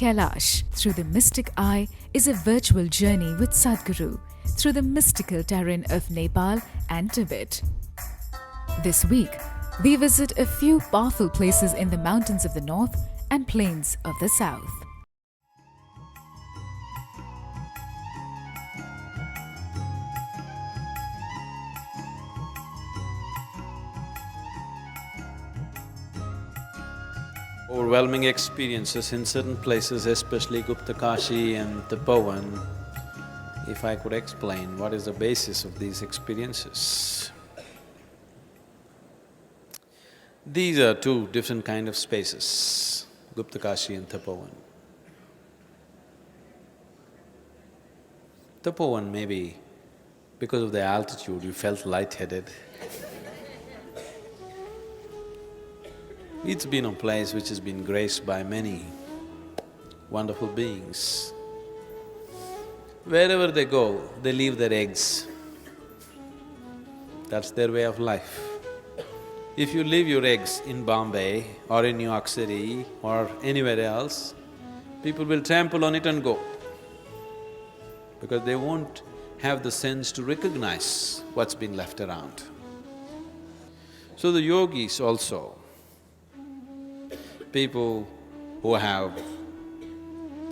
Kailash through the mystic eye is a virtual journey with Sadhguru through the mystical terrain of Nepal and Tibet. This week, we visit a few powerful places in the mountains of the north and plains of the south. Overwhelming experiences in certain places, especially Gupta Kashi and Tapovan. If I could explain what is the basis of these experiences. These are two different kind of spaces, Gupta Kashi and Tapovan. Tapovan, maybe because of the altitude you felt lightheaded. It's been a place which has been graced by many wonderful beings. Wherever they go, they leave their eggs. That's their way of life. If you leave your eggs in Bombay or in New York City or anywhere else, people will trample on it and go, because they won't have the sense to recognize what's been left around. So the yogis also, people who have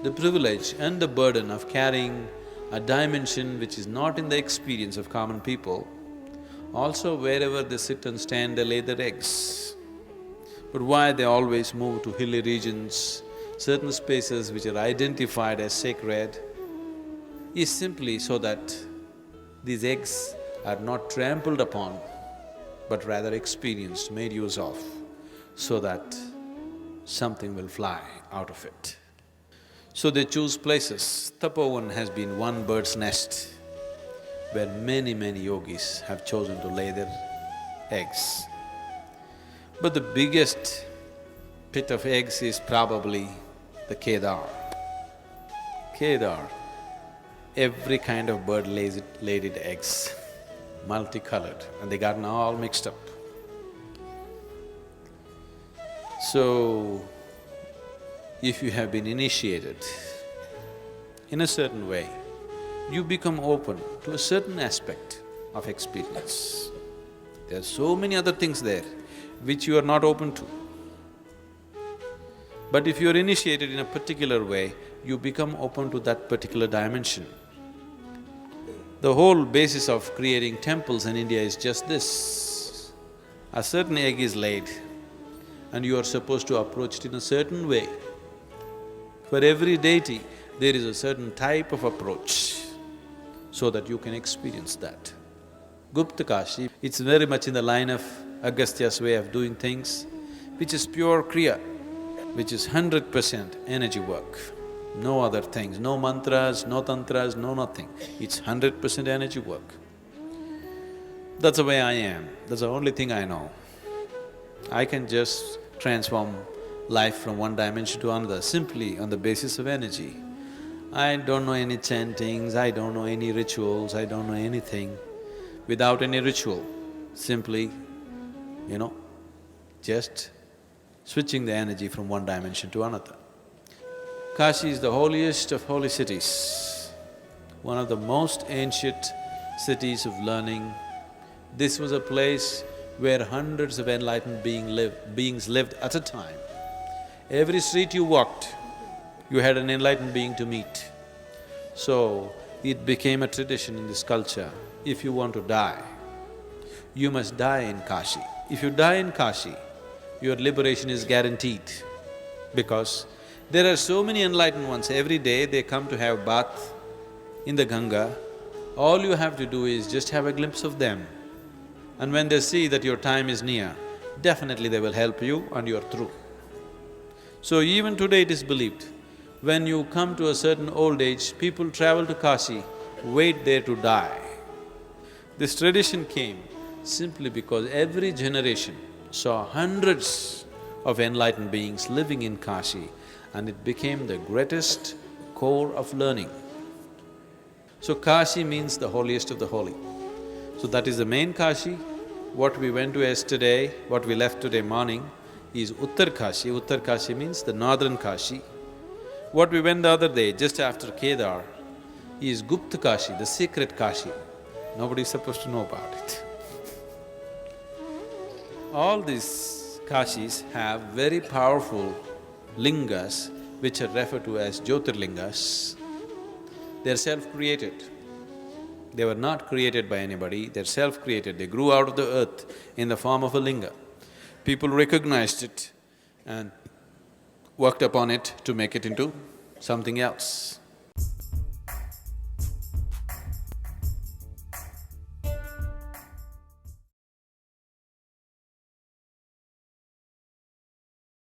the privilege and the burden of carrying a dimension which is not in the experience of common people, also wherever they sit and stand, they lay their eggs. But why they always move to hilly regions, certain spaces which are identified as sacred, is simply so that these eggs are not trampled upon, but rather experienced, made use of, so that something will fly out of it. So they choose places. Tapovan has been one bird's nest where many yogis have chosen to lay their eggs. But the biggest pit of eggs is probably the Kedar. Kedar, every kind of bird laid its eggs, multicolored, and they got all mixed up. So, if you have been initiated in a certain way, you become open to a certain aspect of experience. There are so many other things there which you are not open to. But if you are initiated in a particular way, you become open to that particular dimension. The whole basis of creating temples in India is just this. A certain egg is laid, and you are supposed to approach it in a certain way. For every deity, there is a certain type of approach so that you can experience that. Gupta Kashi, it's very much in the line of Agastya's way of doing things, which is pure Kriya, which is 100% energy work. No other things, no mantras, no tantras, no nothing. It's 100% energy work. That's the way I am, that's the only thing I know. I can just transform life from one dimension to another simply on the basis of energy. I don't know any chantings, I don't know any rituals, I don't know anything. Without any ritual, simply, just switching the energy from one dimension to another. Kashi is the holiest of holy cities, one of the most ancient cities of learning. This was a place where hundreds of enlightened beings lived at a time. Every street you walked, you had an enlightened being to meet. So, it became a tradition in this culture, if you want to die, you must die in Kashi. If you die in Kashi, your liberation is guaranteed, because there are so many enlightened ones, every day they come to have bath in the Ganga. All you have to do is just have a glimpse of them. And when they see that your time is near, definitely they will help you and you're through. So even today it is believed, when you come to a certain old age, people travel to Kashi, wait there to die. This tradition came simply because every generation saw hundreds of enlightened beings living in Kashi, and it became the greatest core of learning. So Kashi means the holiest of the holy. So that is the main Kashi. What we went to yesterday, what we left today morning is Uttar Kashi. Uttar Kashi means the northern Kashi. What we went the other day, just after Kedar, is Gupt Kashi, the secret Kashi. Nobody is supposed to know about it. All these Kashis have very powerful lingas which are referred to as Jyotirlingas. They're self-created. They were not created by anybody, they're self-created. They grew out of the earth in the form of a linga. People recognized it and worked upon it to make it into something else.